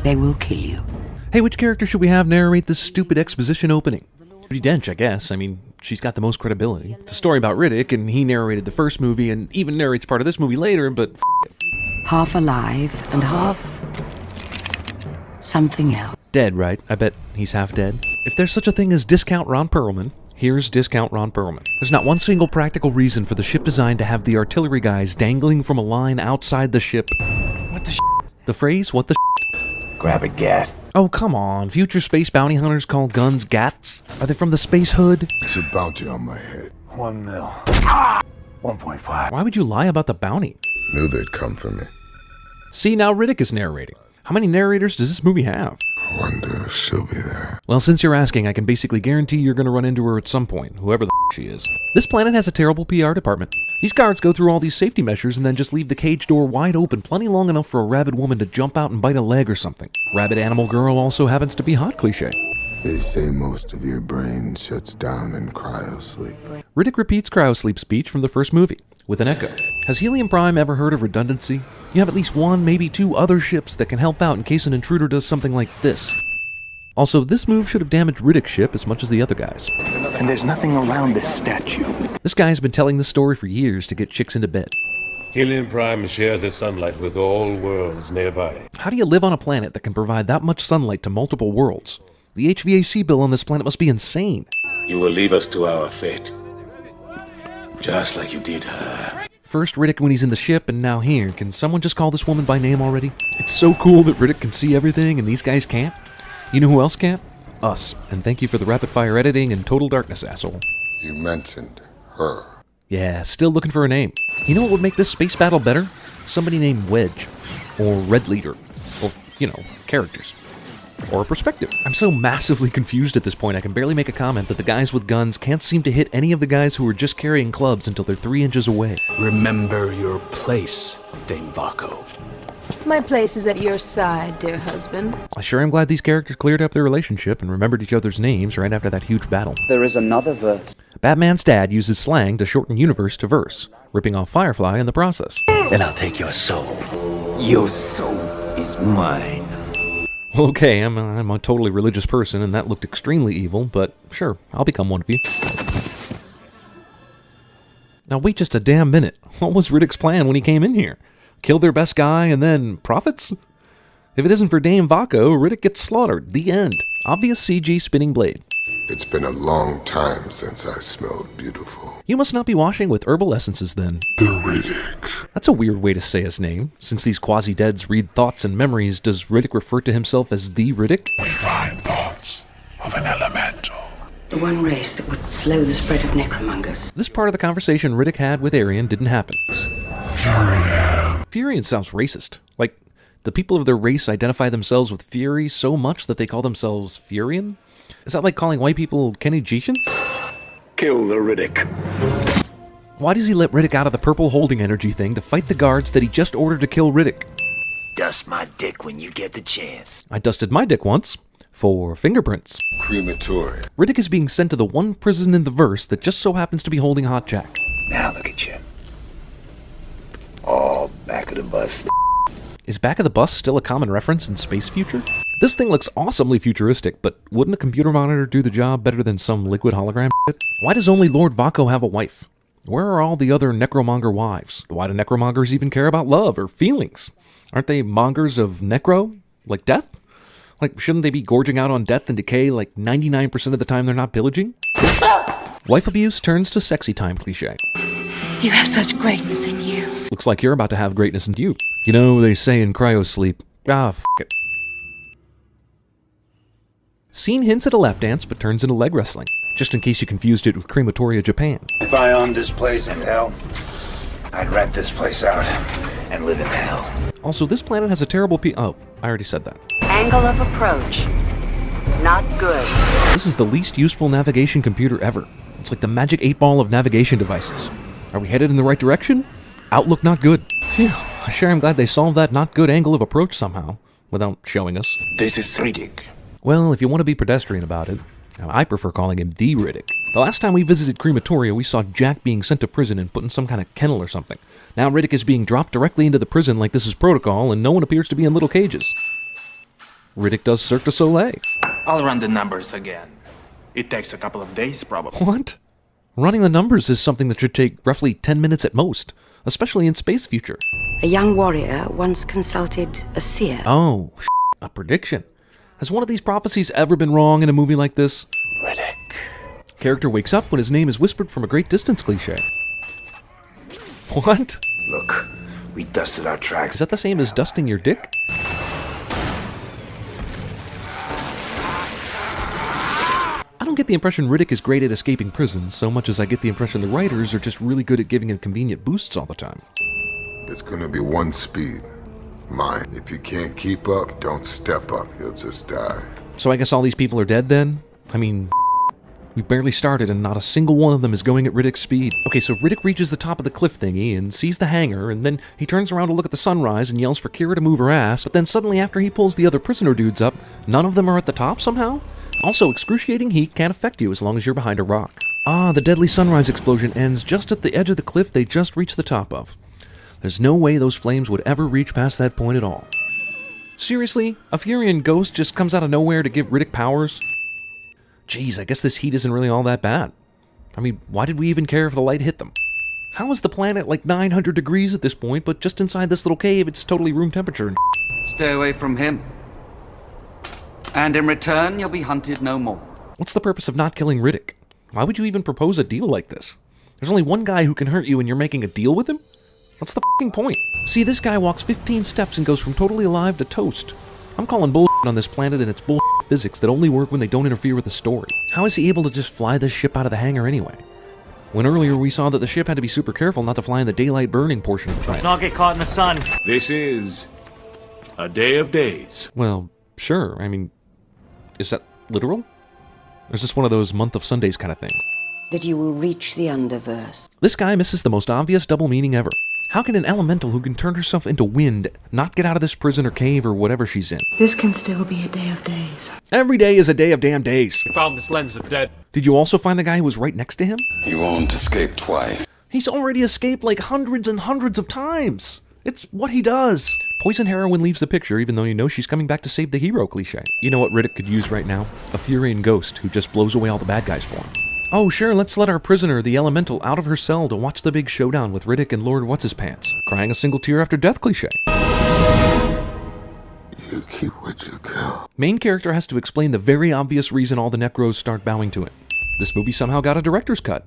They will kill you. Hey, which character should we have narrate this stupid exposition opening? Judi Dench, I guess. I mean, she's got the most credibility. It's a story about Riddick, and he narrated the first movie and even narrates part of this movie later, but f it. Half alive and half... something else. Dead, right? I bet he's half dead. If there's such a thing as Discount Ron Perlman, here's Discount Ron Perlman. There's not one single practical reason for the ship design to have the artillery guys dangling from a line outside the ship. What the The phrase, what the Grab a gat. Oh, come on. Future space bounty hunters call guns gats? Are they from the space hood? There's a bounty on my head. 1 mil. 1.5. Why would you lie about the bounty? Knew they'd come for me. See, now Riddick is narrating. How many narrators does this movie have? I wonder if she'll be there. Well, since you're asking, I can basically guarantee you're going to run into her at some point, whoever the she is. This planet has a terrible PR department. These guards go through all these safety measures and then just leave the cage door wide open plenty long enough for a rabid woman to jump out and bite a leg or something. Rabid animal girl also happens to be hot cliché. They say most of your brain shuts down in cryosleep. Riddick repeats cryosleep speech from the first movie, with an echo. Has Helium Prime ever heard of redundancy? You have at least one, maybe two other ships that can help out in case an intruder does something like this. Also, this move should have damaged Riddick's ship as much as the other guys. And there's nothing around this statue. This guy's been telling this story for years to get chicks into bed. Helium Prime shares its sunlight with all worlds nearby. How do you live on a planet that can provide that much sunlight to multiple worlds? The HVAC bill on this planet must be insane. You will leave us to our fate, just like you did her. First Riddick when he's in the ship, and now here. Can someone just call this woman by name already? It's so cool that Riddick can see everything and these guys can't. You know who else can't? Us. And thank you for the rapid-fire editing and total darkness, asshole. You mentioned her. Yeah, still looking for a name. You know what would make this space battle better? Somebody named Wedge. Or Red Leader. Or, you know, characters. Or a perspective. I'm so massively confused at this point I can barely make a comment that the guys with guns can't seem to hit any of the guys who are just carrying clubs until they're 3 inches away. Remember your place, Dame Vaco. My place is at your side, dear husband. I sure am glad these characters cleared up their relationship and remembered each other's names right after that huge battle. There is another verse. Batman's dad uses slang to shorten universe to verse, ripping off Firefly in the process. And I'll take your soul. Your soul is mine. Well, okay, I'm a totally religious person, and that looked extremely evil, but sure, I'll become one of you. Now wait just a damn minute. What was Riddick's plan when he came in here? Kill their best guy and then profits? If it isn't for Dame Vaco, Riddick gets slaughtered. The end. Obvious CG spinning blade. It's been a long time since I smelled beautiful. You must not be washing with herbal essences then. The Riddick. That's a weird way to say his name. Since these quasi-deads read thoughts and memories, does Riddick refer to himself as the Riddick? We find thoughts of an elemental. The one race that would slow the spread of necromongers. This part of the conversation Riddick had with Arian didn't happen. Furian. Furian sounds racist. Like, the people of their race identify themselves with fury so much that they call themselves Furian? Is that like calling white people Kenny G-shins? Kill the Riddick. Why does he let Riddick out of the purple holding energy thing to fight the guards that he just ordered to kill Riddick? Dust my dick when you get the chance. I dusted my dick once. For fingerprints. Crematoria. Riddick is being sent to the one prison in the verse that just so happens to be holding Hot Jack. Now look at you. All back of the bus. Is back of the bus still a common reference in space future? This thing looks awesomely futuristic, but wouldn't a computer monitor do the job better than some liquid hologram shit? Why does only Lord Vaco have a wife? Where are all the other necromonger wives? Why do necromongers even care about love or feelings? Aren't they mongers of necro? Like death? Like, shouldn't they be gorging out on death and decay like 99% of the time they're not pillaging? Wife abuse turns to sexy time cliche. You have such greatness in you. Looks like you're about to have greatness in you. You know, they say in cryosleep, it. Scene hints at a lap dance, but turns into leg wrestling. Just in case you confused it with Crematoria, Japan. If I owned this place in hell, I'd rent this place out and live in hell. Also, this planet has a terrible oh, I already said that. Angle of approach. Not good. This is the least useful navigation computer ever. It's like the magic 8-ball of navigation devices. Are we headed in the right direction? Outlook not good. Phew, I sure am glad they solved that not good angle of approach somehow, without showing us. This is Riddick. Well, if you want to be pedestrian about it, I prefer calling him the Riddick. The last time we visited Crematoria, we saw Jack being sent to prison and put in some kind of kennel or something. Now Riddick is being dropped directly into the prison like this is protocol, and no one appears to be in little cages. Riddick does Cirque du Soleil. I'll run the numbers again. It takes a couple of days, probably. What? Running the numbers is something that should take roughly 10 minutes at most, especially in space future. A young warrior once consulted a seer. Oh, a prediction. Has one of these prophecies ever been wrong in a movie like this? Riddick. Character wakes up when his name is whispered from a great distance cliché. What? Look, we dusted our tracks. Is that the same as dusting your dick? I don't get the impression Riddick is great at escaping prison so much as I get the impression the writers are just really good at giving him convenient boosts all the time. There's gonna be one speed. Mine. If you can't keep up, don't step up. You'll just die. So I guess all these people are dead then? I mean, we barely started and not a single one of them is going at Riddick's speed. Okay, so Riddick reaches the top of the cliff thingy and sees the hangar, and then he turns around to look at the sunrise and yells for Kira to move her ass, but then suddenly after he pulls the other prisoner dudes up, none of them are at the top somehow? Also, excruciating heat can't affect you as long as you're behind a rock. Ah, the deadly sunrise explosion ends just at the edge of the cliff they just reached the top of. There's no way those flames would ever reach past that point at all. Seriously? A Furian ghost just comes out of nowhere to give Riddick powers? Geez, I guess this heat isn't really all that bad. I mean, why did we even care if the light hit them? How is the planet like 900 degrees at this point, but just inside this little cave it's totally room temperature and Stay away from him. And in return, you'll be hunted no more. What's the purpose of not killing Riddick? Why would you even propose a deal like this? There's only one guy who can hurt you and you're making a deal with him? What's the f***ing point? See, this guy walks 15 steps and goes from totally alive to toast. I'm calling bullshit on this planet and it's bullshit physics that only work when they don't interfere with the story. How is he able to just fly this ship out of the hangar anyway? When earlier we saw that the ship had to be super careful not to fly in the daylight burning portion of the planet. Let's not get caught in the sun. This is a day of days. Well, sure. I mean, is that literal? Or is this one of those month of Sundays kind of things? That you will reach the Underverse. This guy misses the most obvious double meaning ever. How can an elemental who can turn herself into wind not get out of this prison or cave or whatever she's in? This can still be a day of days. Every day is a day of damn days. We found this lens of dead. Did you also find the guy who was right next to him? He won't escape twice. He's already escaped like hundreds and hundreds of times. It's what he does. Poison heroine leaves the picture even though you know she's coming back to save the hero cliche. You know what Riddick could use right now? A Furian ghost who just blows away all the bad guys for him. Oh sure, let's let our prisoner, the elemental, out of her cell to watch the big showdown with Riddick and Lord What's-His-Pants. Crying a single tear after death cliche. You keep what you kill. Main character has to explain the very obvious reason all the Necros start bowing to him. This movie somehow got a director's cut.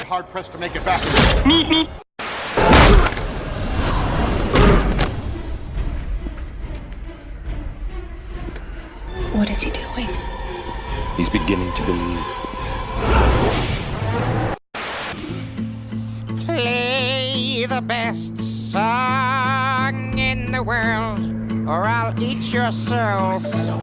Hard-pressed to make it back. What is he doing? He's beginning to believe. Play the best song in the world, or I'll eat your soul.